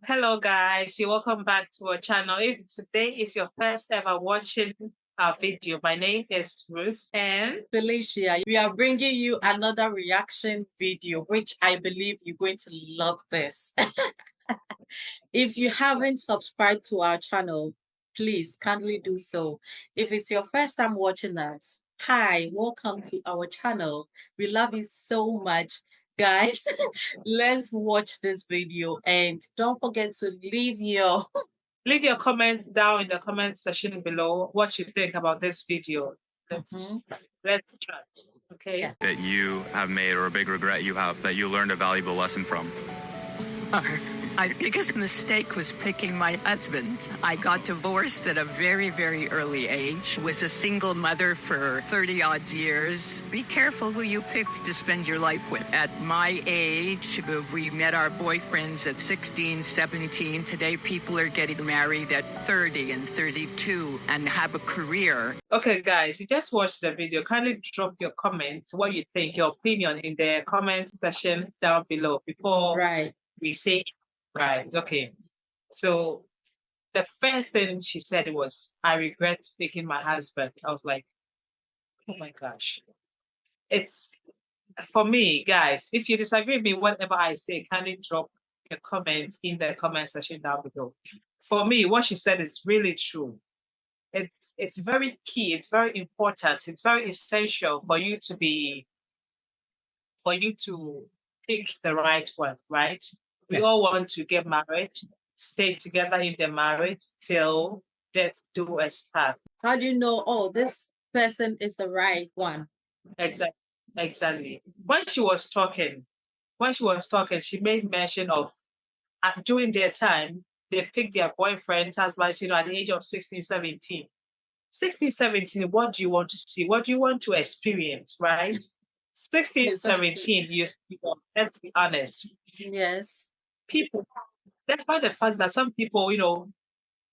Hello, guys. You're welcome back to our channel. If today is your first ever watching our video, my name is Ruth and Felicia, we are bringing you another reaction video, which I believe you're going to love this. If you haven't subscribed to our channel, please kindly do so. If it's your first time watching us, hi, welcome to our channel. We love you so much. Guys, let's watch this video and don't forget to leave your comments down in the comment section below what you think about this video. Let's chat. Okay. Yeah. That you have made, or a big regret you have that you learned a valuable lesson from. My biggest mistake was picking my husband. I got divorced at a very, very early age. Was a single mother for 30 odd years. Be careful who you pick to spend your life with. At my age, we met our boyfriends at 16, 17. Today, people are getting married at 30 and 32 and have a career. Okay, guys, you just watched the video. Kindly drop your comments, what you think, your opinion in the comment section down below before we say. Right. Okay. So the first thing she said was, I regret picking my husband. I was like, oh my gosh. It's for me, guys, if you disagree with me, whatever I say, kindly drop a comment in the comment section down below. For me, what she said is really true. It's very key, it's very important, it's very essential for you to pick the right one, right? We all want to get married, stay together in the marriage till death do us part. How do you know, oh, this person is the right one? Exactly. When she was talking, she made mention of during their time, they picked their boyfriends, husbands, at the age of 16, 17. 16, 17, what do you want to see? What do you want to experience, right? 16, 17, let's be honest. Yes. People, despite the fact that some people,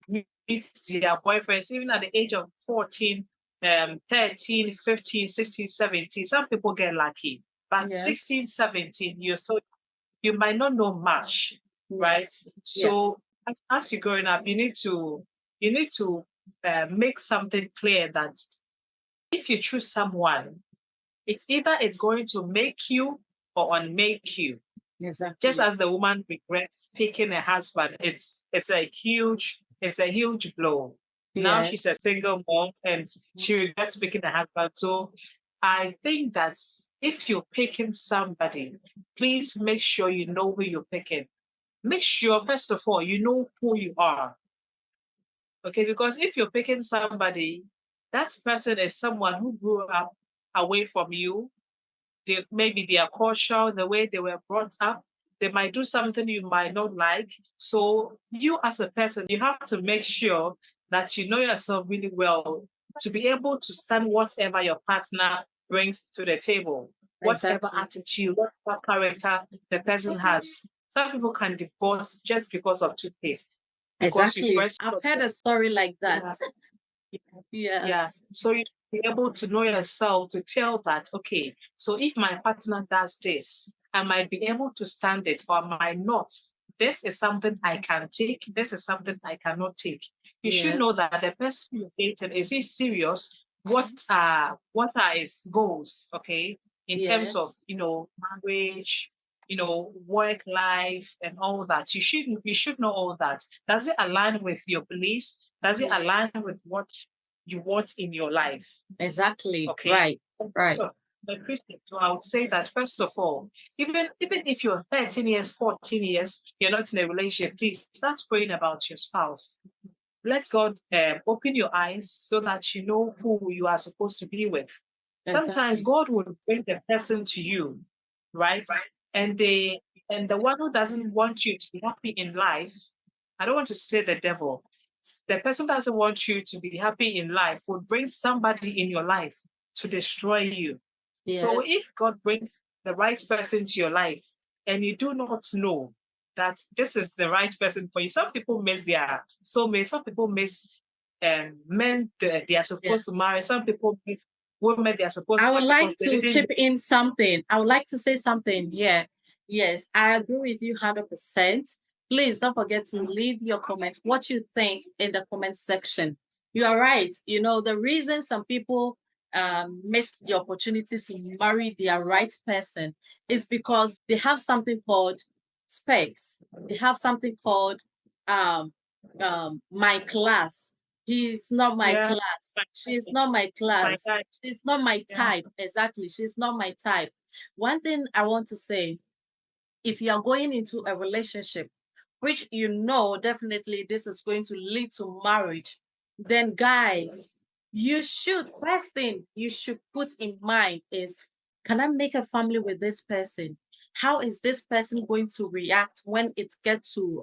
meet their boyfriends even at the age of 14, 13, 15, 16, 17. Some people get lucky. But 16, 17, you might not know much, right? So as you're growing up, you need to make something clear that if you choose someone, it's going to make you or unmake you. Exactly. Just as the woman regrets picking a husband, it's a huge blow. Yes. Now she's a single mom and she regrets picking a husband. So I think that if you're picking somebody, please make sure you know who you're picking. Make sure, first of all, you know who you are. Okay, because if you're picking somebody, that person is someone who grew up away from you. Maybe their culture, the way they were brought up, they might do something you might not like. So you as a person, you have to make sure that you know yourself really well to be able to stand whatever your partner brings to the table, whatever attitude, whatever character the person has. Some people can divorce just because of toothpaste. Exactly. I've heard a story like that. Yeah. So you be able to know yourself to tell that, okay, so if my partner does this, I might be able to stand it or I might not. This is something I can take. This is something I cannot take. You should know that the person you're dating, is he serious? What are his goals? Okay. In terms of, marriage, work life and all that. You should know all that. Does it align with your beliefs? Does it align with what you want in your life? Exactly. Okay. Right. So I would say that first of all, even if you're 13 years, 14 years, you're not in a relationship, please start praying about your spouse. Let God open your eyes so that you know who you are supposed to be with. Sometimes God will bring the person to you, right? And the one who doesn't want you to be happy in life, I don't want to say the devil, the person who doesn't want you to be happy in life will bring somebody in your life to destroy you. So if God brings the right person to your life and you do not know that this is the right person for you, some people miss their soulmate, some people miss men that they are supposed to marry, some people miss women they are supposed to marry. I would like to chip in something. I would like to say something. Yeah. Yes, I agree with you 100%. Please don't forget to leave your comment, what you think in the comment section. You are right. You know, the reason some people miss the opportunity to marry their right person is because they have something called specs. They have something called um, my class. He's not my Yeah. class. She's not my My class. God. She's not my Yeah. type. Exactly. She's not my type. One thing I want to say, if you are going into a relationship, which you know definitely this is going to lead to marriage, then guys, you should, first thing you should put in mind is, can I make a family with this person? How is this person going to react when it gets to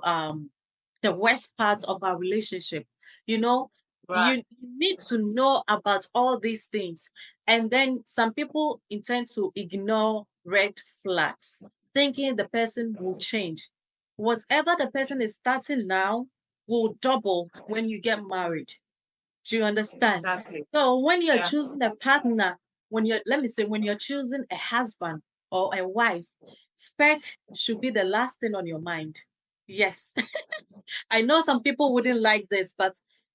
the worst part of our relationship? You know, Right. you need to know about all these things. And then some people intend to ignore red flags, thinking the person will change. Whatever the person is starting now will double when you get married. Do you understand? Exactly. So when you're Yeah. choosing a partner, when you're, let me say, when you're choosing a husband or a wife, spec should be the last thing on your mind. Yes. I know some people wouldn't like this, but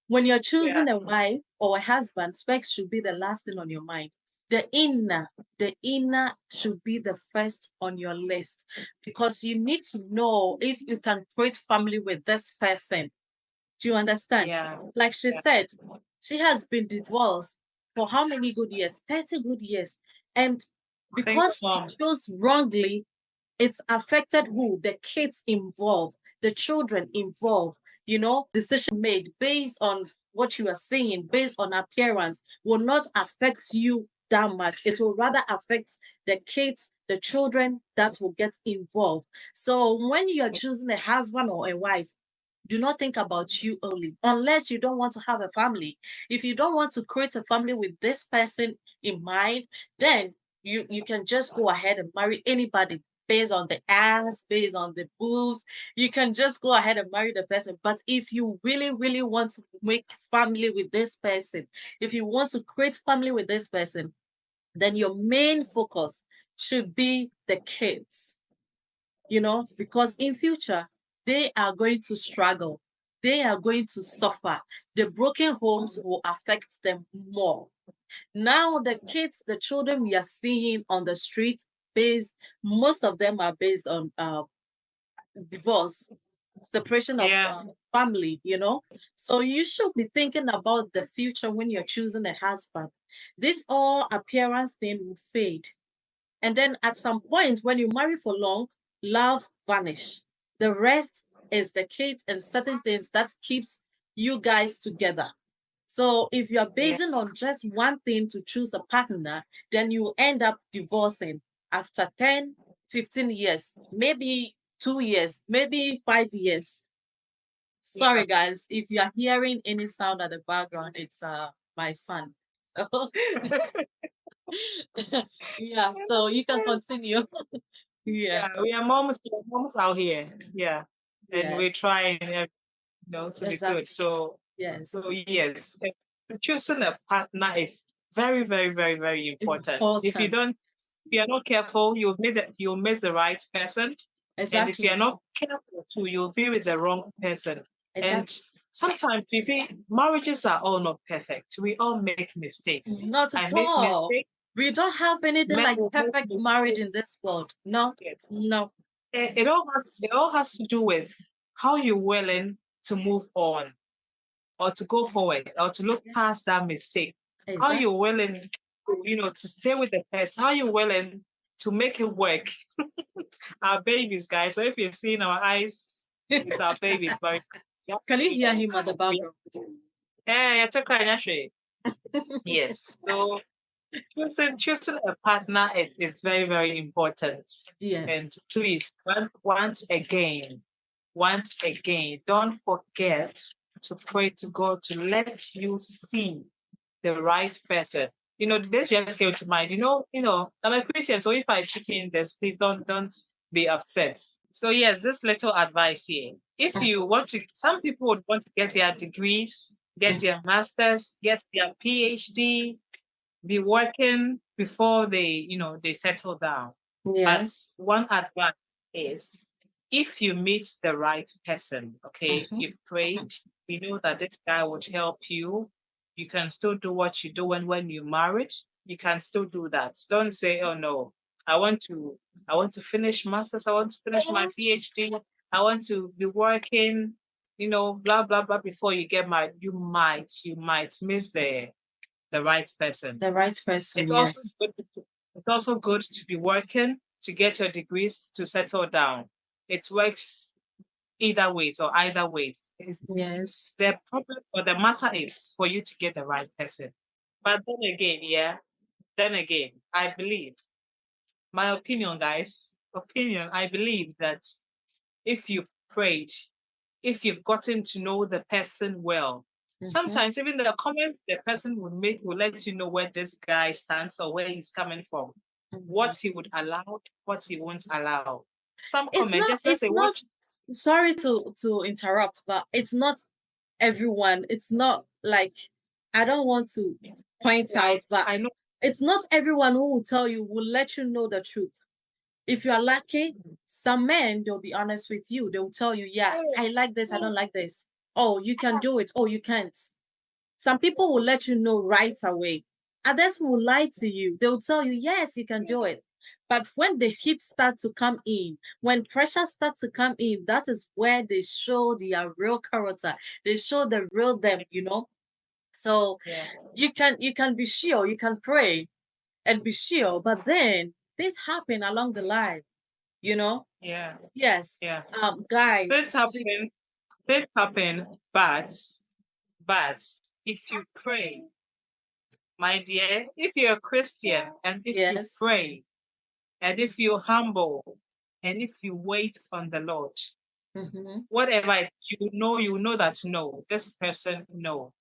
when you're Yeah. choosing a wife or a husband, specs should be the last thing on your mind. The inner should be the first on your list, because you need to know if you can create family with this person. Do you understand? Yeah. Like she Yeah. said, she has been divorced for how many good years? 30 good years. And Single because she mom. chose wrongly, it's affected who? The kids involved, the children involved. You know, decision made based on what you are seeing, based on appearance, will not affect you that much. It will rather affect the kids, the children that will get involved. So when you are choosing a husband or a wife, do not think about you only, unless you don't want to have a family. If you don't want to create a family with this person in mind, then you can just go ahead and marry anybody based on the ass, based on the boobs. You can just go ahead and marry the person. But if you really, really want to make family with this person, if you want to create family with this person, then your main focus should be the kids, you know, because in future they are going to struggle, they are going to suffer. The broken homes will affect them more. Now the kids, the children we are seeing on the streets, based, most of them are based on divorce, separation of Yeah. family, you know. So you should be thinking about the future when you're choosing a husband. This all appearance thing will fade, and then at some point, when you marry for long, love vanish. The rest is the kids and certain things that keeps you guys together. So if you're Yeah. basing on just one thing to choose a partner, then you end up divorcing after 10, 15 years, maybe 2 years, maybe 5 years. Yeah. Sorry guys, if you are hearing any sound at the background, it's my son. So yeah, so you can continue. Yeah. Yeah. We are moms out here. Yeah. And we're Yes, trying, to be good. exactly. So Yes. yes, choosing a partner is very, very, very, very important. Important. If you're not careful, you'll miss the right person. And if you're Exactly. not careful too, you'll be with the wrong person. And Exactly. sometimes you see, marriages are all not perfect. We all make mistakes. Not I at make all. mistakes. We don't have anything Men like will make perfect marriage in mistakes. this world. No, Yes. no. It all has to do with how you're willing to move on, or to go forward, or to look past that mistake. How you're Exactly. willing to stay with the person, how you're willing to make it work. Our babies, guys. So if you're seeing our eyes, it's our babies. But yeah, Can you hear him at the background? it's okay. Yes. So choosing a partner is very, very important. And Yes. please, once again, don't forget to pray to God to let you see the right person. This just came to mind. I'm a Christian, so if I chip in this, please don't be upset. So yes, this little advice here. If you want to, some people would want to get their degrees, get their masters, get their PhD, be working before they settle down. But Yes. one advice is, if you meet the right person, okay, Mhm. you've prayed, you know that this guy would help you. You can still do what you do, and when you're married, you can still do that. Don't say, "Oh no, I want to, I want to finish masters. I want to finish my PhD. I want to be working, blah blah blah." Before you get married, you might miss the right person. The right person, It's also yes. good. It's also good to be working to get your degrees to settle down. It works either ways or either ways. Yes. The problem or the matter is for you to get the right person. But then again, I believe, my opinion, guys, I believe that if you prayed, if you've gotten to know the person well, Mhm. sometimes even the comment the person would make will let you know where this guy stands or where he's coming from, what Mhm. he would allow, what he won't allow. Some It's comment not, just let's say it's what. not, sorry to interrupt, but it's not everyone. It's not like, I don't want to point out, but I know. it's not everyone who will tell you, will let you know the truth. If you are lucky, some men, they'll be honest with you. They'll tell you, yeah, I like this, I don't like this. Oh, you can do it. Oh, you can't. Some people will let you know right away. Others will lie to you. They'll tell you, yes, you can do it. But when the heat starts to come in, when pressure starts to come in, that is where they show their real character. They show the real them. So Yeah, you can be sure, you can pray and be sure, but then this happen along the line, you know? yeah, Yes. yeah. Guys, This happen, this happen, but if you pray, my dear, if you're a Christian and if you yes. pray and if you're humble and if you wait on the Lord, Mm-hmm. whatever you know that no, this person, no.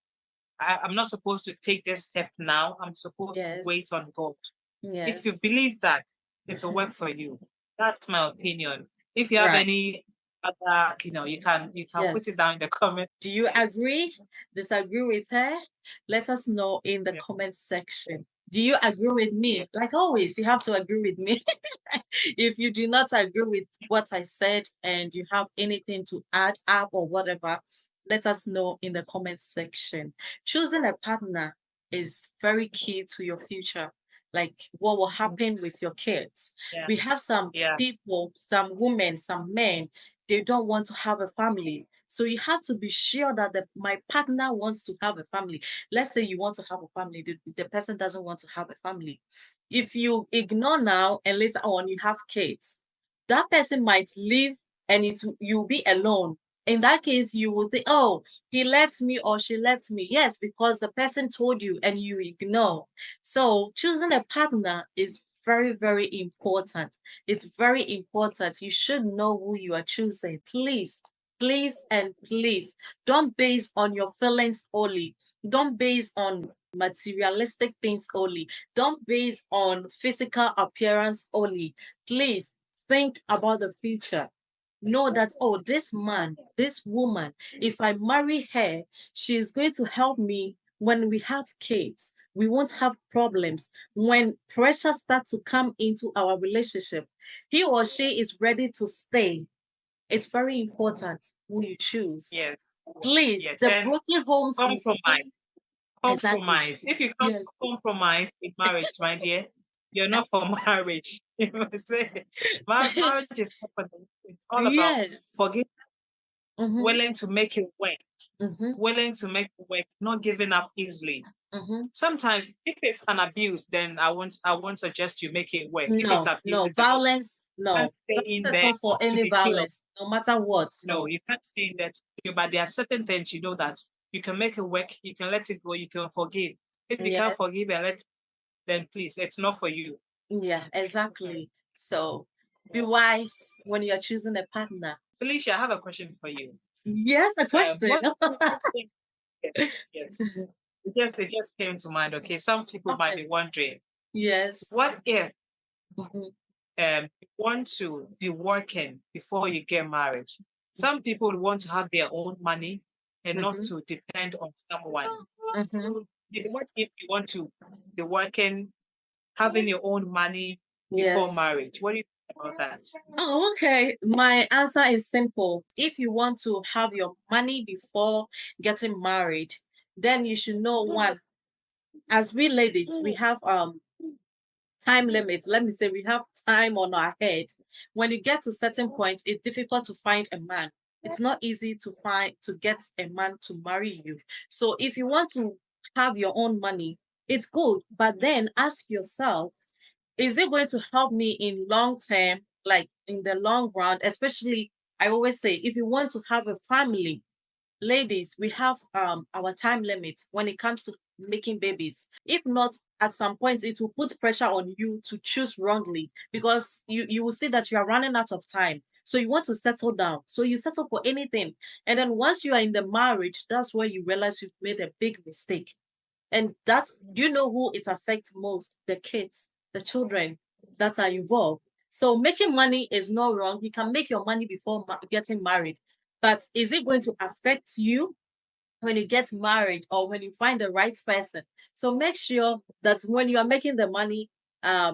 I'm not supposed to take this step now. I'm supposed to wait Yes. on God. If you Yes. believe that, it'll Mhm. work for you. That's my opinion. If you have Right. any other, you can put it Yes. down in the comment. Do you Yes. agree? Disagree with her? Let us know in the Yeah. comment section. Do you agree with Yeah. me? Like always, you have to agree with me. If you do not agree with what I said and you have anything to add up or whatever, let us know in the comment section. Choosing a partner is very key to your future. Like what will happen with your kids. Yeah. We have some Yeah. people, some women, some men, they don't want to have a family. So you have to be sure that my partner wants to have a family. Let's say you want to have a family, the person doesn't want to have a family. If you ignore now and later on you have kids, that person might leave and you'll be alone. In that case, you will think, oh, he left me or she left me. Yes, because the person told you and you ignore. So choosing a partner is very, very important. It's very important. You should know who you are choosing. Please, please, and please don't base on your feelings only. Don't base on materialistic things only. Don't base on physical appearance only. Please think about the future. Know that, oh, this man, this woman, if I marry her, she is going to help me when we have kids. We won't have problems. When pressure starts to come into our relationship, he or she is ready to stay. It's very important who you choose. Yes. Please, Yes. the And broken homes we compromise. see. Exactly. Compromise. If you can't Yes. compromise in marriage, my dear, you're not for marriage. You must say marriage is not for them. It's all about Yes. forgiving, Mm-hmm. willing to make it work, Mm-hmm. not giving up easily. Mm-hmm. Sometimes if it's an abuse, then I won't suggest you make it work. If it's No, abuse, no it's abuse. violence. You can't No, stay don't in there settle for to any be killed. violence, no matter what. No, No. you can't stay in there to be killed. But there are certain things you know that you can make it work, you can let it go, you can forgive. If you can't Yes. forgive and let, then please, it's not for you. Yeah, exactly. So be wise when you're choosing a partner. Felicia, I have a question for you. Yes, a question. What do you think? Yes, yes. It just came to mind. Okay, some people might Okay. be wondering, Yes. what if Mhm. you want to be working before you get married? Some people want to have their own money and not Mhm. to depend on someone. Mhm. What if you want to be working, having your own money before Yes. marriage? What do you about that? Oh, okay. My answer is simple. If you want to have your money before getting married, then you should know one. As we ladies, we have time limits. Let me say we have time on our head. When you get to certain points, it's difficult to find a man. It's not easy to get a man to marry you. So if you want to have your own money, it's good. But then ask yourself, is it going to help me in long term, like in the long run? Especially, I always say, if you want to have a family, ladies, we have our time limit when it comes to making babies. If not, at some point it will put pressure on you to choose wrongly, because you will see that you are running out of time. So you want to settle down. So you settle for anything. And then once you are in the marriage, that's where you realize you've made a big mistake. And that's, you know who it affects most? The kids, the children that are involved. So making money is not wrong. You can make your money before getting married. But is it going to affect you when you get married or when you find the right person? So make sure that when you are making the money,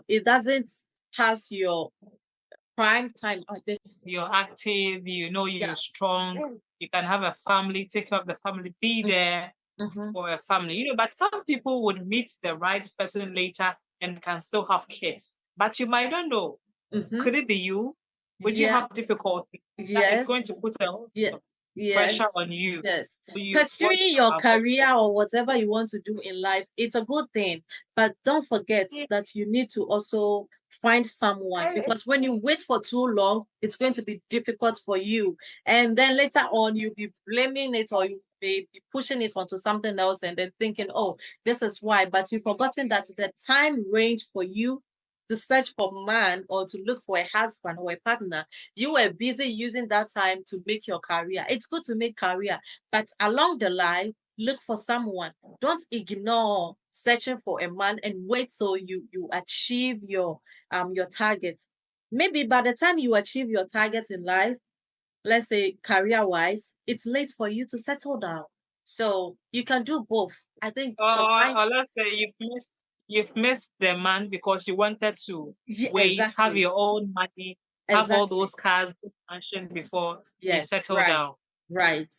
it doesn't pass your prime time on this. You're active, you know Yeah. you're strong, you can have a family, take care of the family, be there Mhm. for a family. You know, but some people would meet the right person later and can still have kids. But you might not know. Mhm. Could it be you? Would you Yeah. have difficulty? That is Yes. going to put a lot Yeah. of pressure Yes. on you. Yes. So you want Pursuing to your avoid career or whatever you want to do in life, it's a good thing. But don't forget that. that you need to also find someone, because when you wait for too long, it's going to be difficult for you. And then later on, you'll be blaming it, or you may be pushing it onto something else and then thinking, oh, this is why. But you've forgotten that the time range for you to search for a man or to look for a husband or a partner, you were busy using that time to make your career. It's good to make career, but along the line, look for someone. Don't ignore searching for a man and wait till you achieve your targets. Maybe by the time you achieve your targets in life, let's say career wise, it's late for you to settle down. So you can do both. I think combine. Or let's say you've missed the man because you wanted to Yeah, wait, have exactly. your own money, have all Exactly. those cars mentioned before you Yes, settle right. down. Right.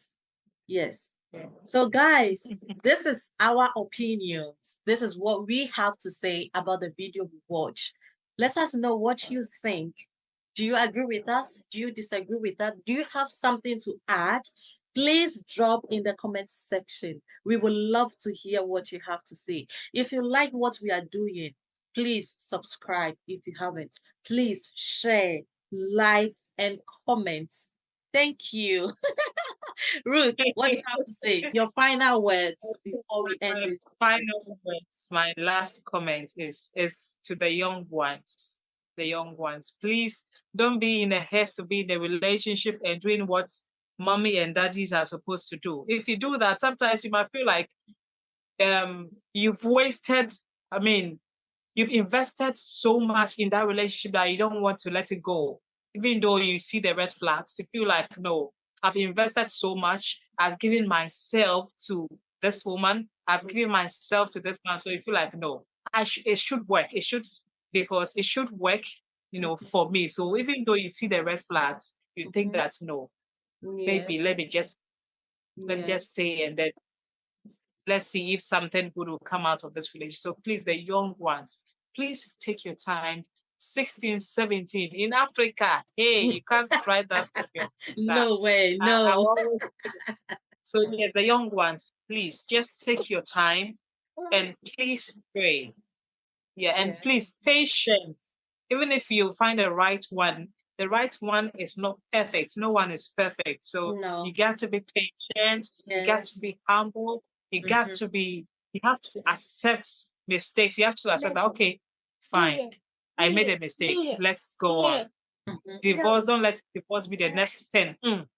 Yes. Yeah. So, guys, this is our opinions. This is what we have to say about the video we watch. Let us know what you think. Do you agree with us? Do you disagree with that? Do you have something to add? Please drop in the comments section. We would love to hear what you have to say. If you like what we are doing, please subscribe if you haven't. Please share, like, and comment. Thank you. Ruth, what do you have to say? Your final words before we end My this. final words, my last comment is to the young ones. The young ones, please don't be in a haste to be in a relationship and doing what mommy and daddies are supposed to do. If you do that, sometimes you might feel like you've wasted, I mean, you've invested so much in that relationship that you don't want to let it go. Even though you see the red flags, you feel like, no, I've invested so much. I've given myself to this woman. I've given myself to this man. So you feel like, no, it should work. It should, because it should work, for me. So even though you see the red flags, you think Mhm. that, no, maybe Yes. let me just Yes. stay, and then let's see if something good will come out of this relationship. So please, the young ones, please take your time. 16, 17 in Africa. Hey, you can't try that for your sister. No way. I No. always So yeah, the young ones, please just take your time and please pray. Yeah, and Yes. please patience. Even if you find the right one is not perfect. No one is perfect. So you No. got to be patient. You got to Yes. be humble. Mhm. You have to accept mistakes. You have to accept that, okay, fine. I made a mistake. Let's go on. Mhm. Divorce, don't let divorce be the next 10. I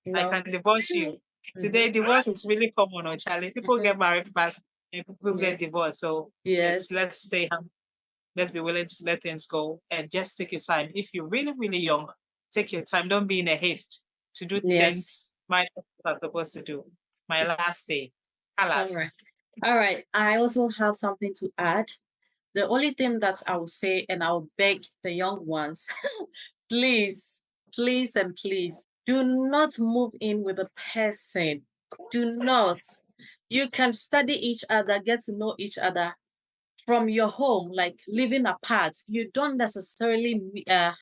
No. can divorce you. Today, Mhm. divorce is really common on Charlie. People Mhm. get married fast and people get Yes. divorced. So Yes. let's stay humble. Let's be willing to let things go and just take your time. If you're really, really young, take your time. Don't be in a haste to do Yes. things my are supposed to do. My last day. All right. Alas. All right. I also have something to add. The only thing that I will say, and I'll beg the young ones, please, please, and please, do not move in with a person. Do not. You can study each other, get to know each other from your home, like living apart. You don't necessarily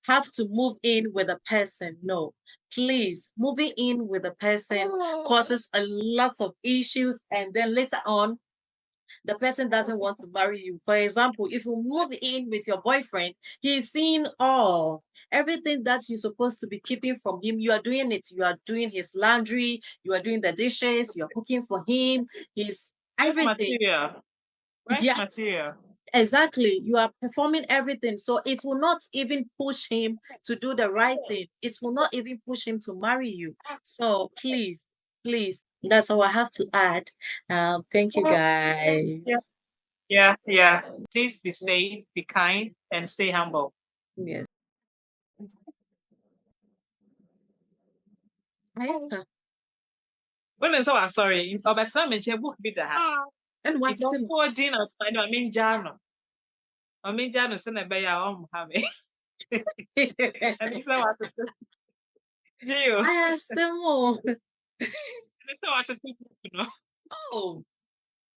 have to move in with a person. No, please, moving in with a person causes a lot of issues, and then later on, the person doesn't want to marry you. For example, if you move in with your boyfriend, he's seeing all everything that you're supposed to be keeping from him. You are doing it. You are doing his laundry. You are doing the dishes. You're cooking for him. He's everything. Material. Right? Yeah, Material. exactly. You are performing everything. So it will not even push him to do the right thing. It will not even push him to marry you. So please, please, that's all I have to add. Thank you guys. Yeah. Please be safe, be kind, and stay humble. Yes. When I saw sorry, but some mention book be the And It's what's not 14 or spine. I mean, Jano. I mean, Jano send a bay have it. And it's not what to do. I have some more. It's not what to do. Oh,